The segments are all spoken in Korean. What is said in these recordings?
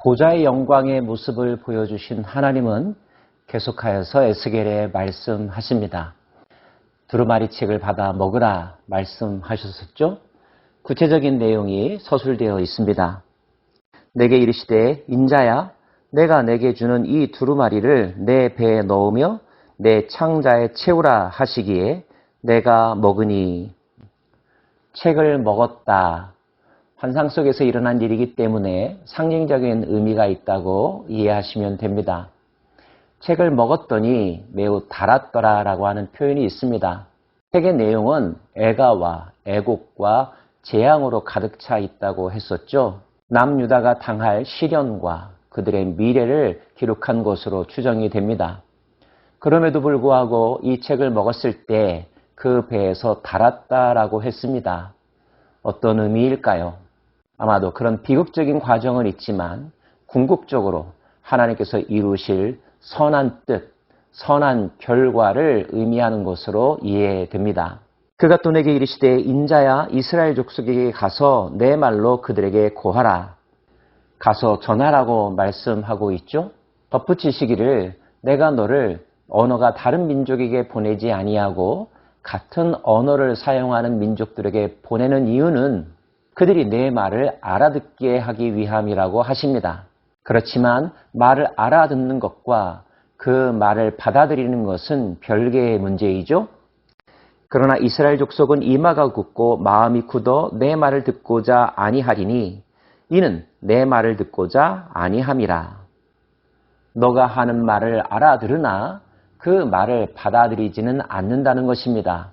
보좌의 영광의 모습을 보여주신 하나님은 계속하여서 에스겔에 말씀하십니다. 두루마리 책을 받아 먹으라 말씀하셨었죠. 구체적인 내용이 서술되어 있습니다. 내게 이르시되 인자야 내가 내게 주는 이 두루마리를 내 배에 넣으며 내 창자에 채우라 하시기에 내가 먹으니. 책을 먹었다. 환상 속에서 일어난 일이기 때문에 상징적인 의미가 있다고 이해하시면 됩니다. 책을 먹었더니 매우 달았더라 라고 하는 표현이 있습니다. 책의 내용은 애가와 애곡과 재앙으로 가득 차 있다고 했었죠. 남유다가 당할 시련과 그들의 미래를 기록한 것으로 추정이 됩니다. 그럼에도 불구하고 이 책을 먹었을 때 그 배에서 달았다라고 했습니다. 어떤 의미일까요? 아마도 그런 비극적인 과정은 있지만 궁극적으로 하나님께서 이루실 선한 뜻, 선한 결과를 의미하는 것으로 이해됩니다. 그가 또 내게 이르시되 인자야 이스라엘 족속에게 가서 내 말로 그들에게 고하라. 가서 전하라고 말씀하고 있죠. 덧붙이시기를 내가 너를 언어가 다른 민족에게 보내지 아니하고 같은 언어를 사용하는 민족들에게 보내는 이유는 그들이 내 말을 알아듣게 하기 위함이라고 하십니다. 그렇지만 말을 알아듣는 것과 그 말을 받아들이는 것은 별개의 문제이죠. 그러나 이스라엘 족속은 이마가 굳고 마음이 굳어 내 말을 듣고자 아니하리니 이는 내 말을 듣고자 아니함이라. 너가 하는 말을 알아들으나 그 말을 받아들이지는 않는다는 것입니다.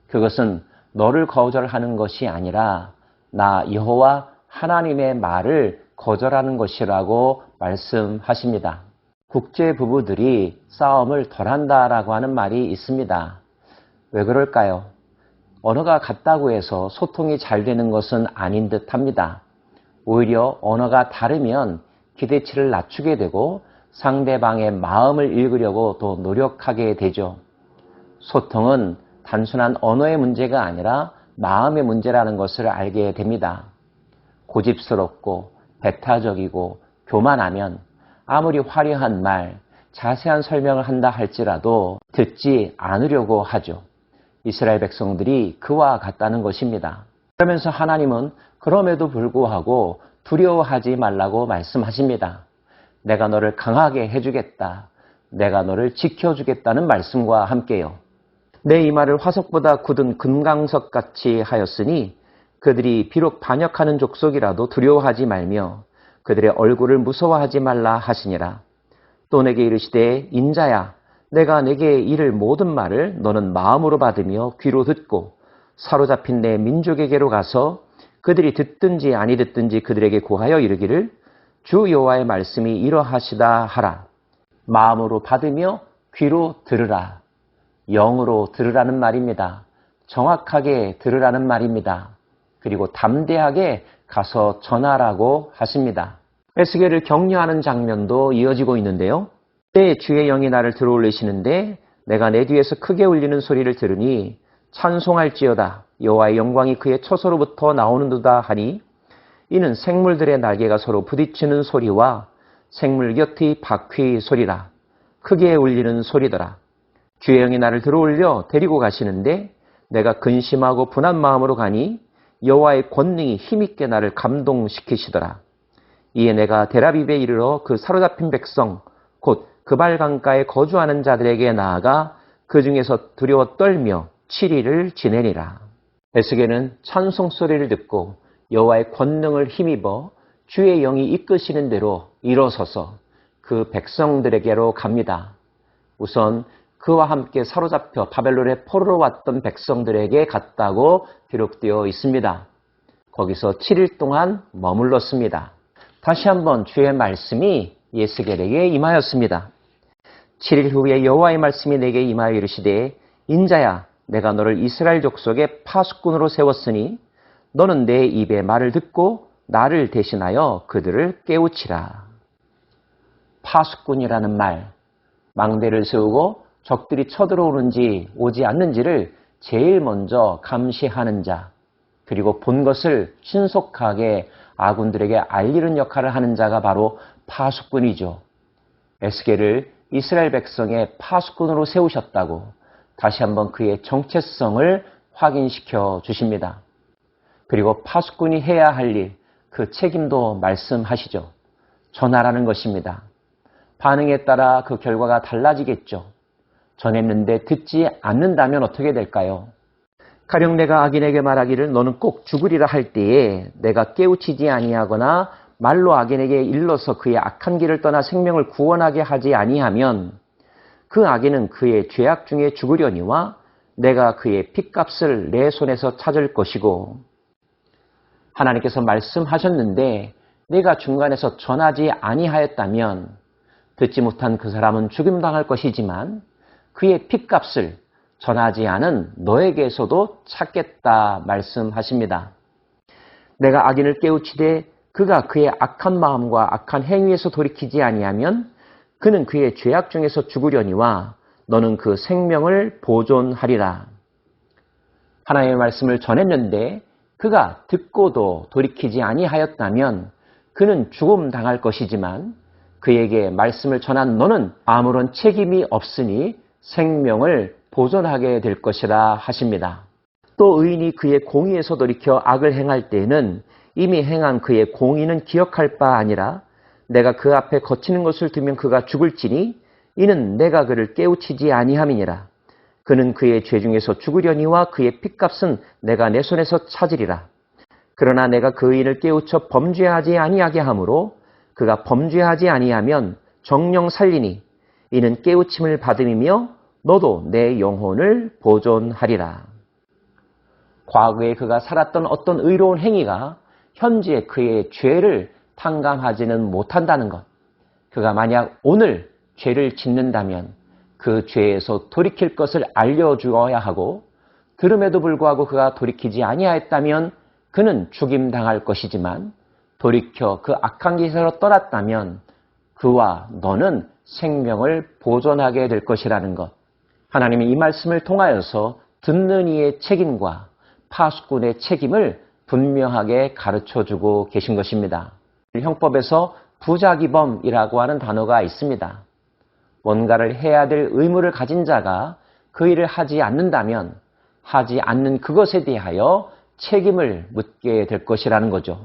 그것은 너를 거절하는 것이 아니라 나 여호와 하나님의 말을 거절하는 것이라고 말씀하십니다. 국제 부부들이 싸움을 덜한다라고 하는 말이 있습니다. 왜 그럴까요? 언어가 같다고 해서 소통이 잘 되는 것은 아닌 듯합니다. 오히려 언어가 다르면 기대치를 낮추게 되고 상대방의 마음을 읽으려고 더 노력하게 되죠. 소통은 단순한 언어의 문제가 아니라 마음의 문제라는 것을 알게 됩니다. 고집스럽고 배타적이고 교만하면 아무리 화려한 말, 자세한 설명을 한다 할지라도 듣지 않으려고 하죠. 이스라엘 백성들이 그와 같다는 것입니다. 그러면서 하나님은 그럼에도 불구하고 두려워하지 말라고 말씀하십니다. 내가 너를 강하게 해주겠다. 내가 너를 지켜주겠다는 말씀과 함께요. 내 이마를 화석보다 굳은 금강석같이 하였으니 그들이 비록 반역하는 족속이라도 두려워하지 말며 그들의 얼굴을 무서워하지 말라 하시니라. 또 내게 이르시되 인자야 내가 내게 이를 모든 말을 너는 마음으로 받으며 귀로 듣고 사로잡힌 내 민족에게로 가서 그들이 듣든지 아니 듣든지 그들에게 고하여 이르기를 주 여호와의 말씀이 이러하시다 하라. 마음으로 받으며 귀로 들으라. 영으로 들으라는 말입니다. 정확하게 들으라는 말입니다. 그리고 담대하게 가서 전하라고 하십니다. 에스겔을 격려하는 장면도 이어지고 있는데요. 때 주의 영이 나를 들어올리시는데 내가 내 뒤에서 크게 울리는 소리를 들으니 찬송할지어다. 여호와의 영광이 그의 처소로부터 나오는도다 하니 이는 생물들의 날개가 서로 부딪히는 소리와 생물 곁의 바퀴 소리라. 크게 울리는 소리더라. 주의 영이 나를 들어올려 데리고 가시는데 내가 근심하고 분한 마음으로 가니 여호와의 권능이 힘있게 나를 감동시키시더라. 이에 내가 데라빕에 이르러 그 사로잡힌 백성 곧 그발 강가에 거주하는 자들에게 나아가 그 중에서 두려워 떨며 7일을 지내니라. 에스겔은 찬송 소리를 듣고 여호와의 권능을 힘입어 주의 영이 이끄시는 대로 일어서서 그 백성들에게로 갑니다. 우선 그와 함께 사로잡혀 바벨론의 포로로 왔던 백성들에게 갔다고 기록되어 있습니다. 거기서 7일 동안 머물렀습니다. 다시 한번 주의 말씀이 에스겔에게 임하였습니다. 7일 후에 여호와의 말씀이 내게 임하여 이르시되 인자야 내가 너를 이스라엘 족속의 파수꾼으로 세웠으니 너는 내 입의 말을 듣고 나를 대신하여 그들을 깨우치라. 파수꾼이라는 말, 망대를 세우고 적들이 쳐들어오는지 오지 않는지를 제일 먼저 감시하는 자, 그리고 본 것을 신속하게 아군들에게 알리는 역할을 하는 자가 바로 파수꾼이죠. 에스겔을 이스라엘 백성의 파수꾼으로 세우셨다고 다시 한번 그의 정체성을 확인시켜 주십니다. 그리고 파수꾼이 해야 할 일, 그 책임도 말씀하시죠. 전하라는 것입니다. 반응에 따라 그 결과가 달라지겠죠. 전했는데 듣지 않는다면 어떻게 될까요? 가령 내가 악인에게 말하기를 너는 꼭 죽으리라 할 때에 내가 깨우치지 아니하거나 말로 악인에게 일러서 그의 악한 길을 떠나 생명을 구원하게 하지 아니하면 그 악인은 그의 죄악 중에 죽으려니와 내가 그의 핏값을 내 손에서 찾을 것이고, 하나님께서 말씀하셨는데 내가 중간에서 전하지 아니하였다면 듣지 못한 그 사람은 죽임당할 것이지만 그의 핏값을 전하지 않은 너에게서도 찾겠다 말씀하십니다. 내가 악인을 깨우치되 그가 그의 악한 마음과 악한 행위에서 돌이키지 아니하면 그는 그의 죄악 중에서 죽으려니와 너는 그 생명을 보존하리라. 하나님의 말씀을 전했는데 그가 듣고도 돌이키지 아니하였다면 그는 죽음 당할 것이지만 그에게 말씀을 전한 너는 아무런 책임이 없으니 생명을 보존하게 될 것이라 하십니다. 또 의인이 그의 공의에서 돌이켜 악을 행할 때에는 이미 행한 그의 공의는 기억할 바 아니라 내가 그 앞에 거치는 것을 두면 그가 죽을지니 이는 내가 그를 깨우치지 아니함이니라. 그는 그의 죄 중에서 죽으려니와 그의 핏값은 내가 내 손에서 찾으리라. 그러나 내가 그 의인을 깨우쳐 범죄하지 아니하게 하므로 그가 범죄하지 아니하면 정령 살리니 이는 깨우침을 받음이며 너도 내 영혼을 보존하리라. 과거에 그가 살았던 어떤 의로운 행위가 현재 그의 죄를 탕감하지는 못한다는 것. 그가 만약 오늘 죄를 짓는다면 그 죄에서 돌이킬 것을 알려주어야 하고, 들음에도 불구하고 그가 돌이키지 아니하였다면 그는 죽임당할 것이지만 돌이켜 그 악한 길에서 떠났다면 그와 너는 생명을 보존하게 될 것이라는 것. 하나님이 이 말씀을 통하여서 듣는 이의 책임과 파수꾼의 책임을 분명하게 가르쳐주고 계신 것입니다. 형법에서 부자기범이라고 하는 단어가 있습니다. 뭔가를 해야 될 의무를 가진 자가 그 일을 하지 않는다면 하지 않는 그것에 대하여 책임을 묻게 될 것이라는 거죠.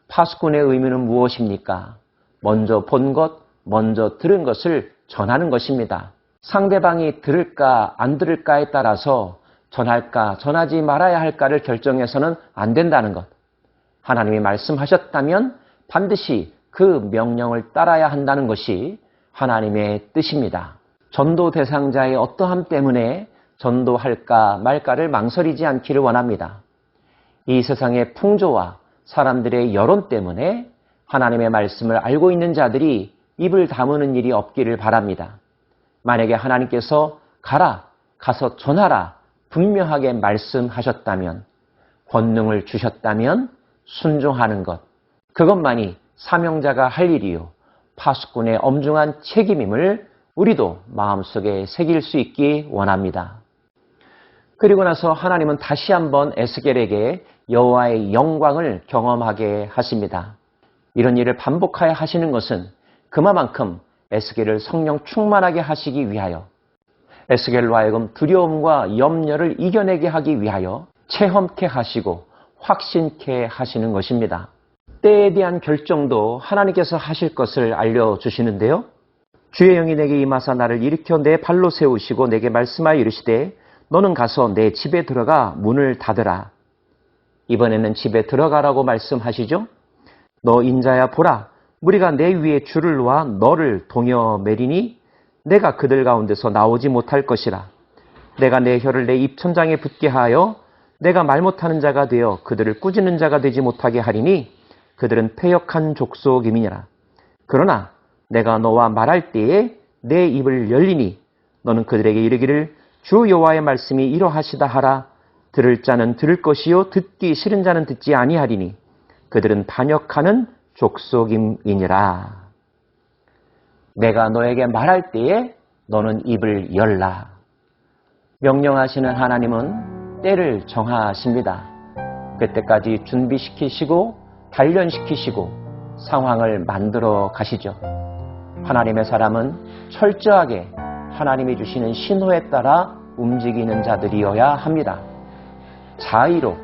파수꾼의 의무는 무엇입니까? 먼저 본 것, 먼저 들은 것을 전하는 것입니다. 상대방이 들을까 안 들을까에 따라서 전할까 전하지 말아야 할까를 결정해서는 안 된다는 것. 하나님이 말씀하셨다면 반드시 그 명령을 따라야 한다는 것이 하나님의 뜻입니다. 전도 대상자의 어떠함 때문에 전도할까 말까를 망설이지 않기를 원합니다. 이 세상의 풍조와 사람들의 여론 때문에 하나님의 말씀을 알고 있는 자들이 입을 다무는 일이 없기를 바랍니다. 만약에 하나님께서 가라, 가서 전하라 분명하게 말씀하셨다면, 권능을 주셨다면 순종하는 것, 그것만이 사명자가 할 일이요 파수꾼의 엄중한 책임임을 우리도 마음속에 새길 수 있기 원합니다. 그리고 나서 하나님은 다시 한번 에스겔에게 여호와의 영광을 경험하게 하십니다. 이런 일을 반복하여 하시는 것은 그만큼 에스겔을 성령 충만하게 하시기 위하여, 에스겔로 하여금 두려움과 염려를 이겨내게 하기 위하여 체험케 하시고 확신케 하시는 것입니다. 때에 대한 결정도 하나님께서 하실 것을 알려주시는데요. 주의 영이 내게 임하사 나를 일으켜 내 발로 세우시고 내게 말씀하여 이르시되 너는 가서 내 집에 들어가 문을 닫으라. 이번에는 집에 들어가라고 말씀하시죠. 너 인자야 보라, 무리가 내 위에 줄을 놓아 너를 동여 매리니 내가 그들 가운데서 나오지 못할 것이라. 내가 내 혀를 내 입천장에 붙게 하여 내가 말 못하는 자가 되어 그들을 꾸짖는 자가 되지 못하게 하리니 그들은 패역한 족속임이니라. 그러나 내가 너와 말할 때에 내 입을 열리니 너는 그들에게 이르기를 주 여호와의 말씀이 이러하시다 하라. 들을 자는 들을 것이요 듣기 싫은 자는 듣지 아니하리니 그들은 반역하는 족속임이니라. 내가 너에게 말할 때에 너는 입을 열라. 명령하시는 하나님은 때를 정하십니다. 그때까지 준비시키시고 단련시키시고 상황을 만들어 가시죠. 하나님의 사람은 철저하게 하나님이 주시는 신호에 따라 움직이는 자들이어야 합니다. 자의로,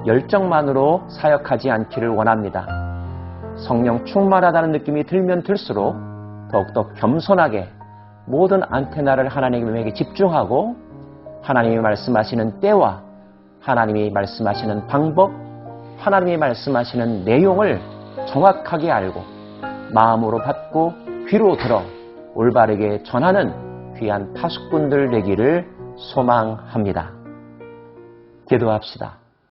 열정만으로 사역하지 않기를 원합니다. 성령 충만하다는 느낌이 들면 들수록 더욱더 겸손하게 모든 안테나를 하나님에게 집중하고 하나님이 말씀하시는 때와 하나님이 말씀하시는 방법, 하나님이 말씀하시는 내용을 정확하게 알고 마음으로 받고 귀로 들어 올바르게 전하는 귀한 파수꾼들 되기를 소망합니다. 기도합시다.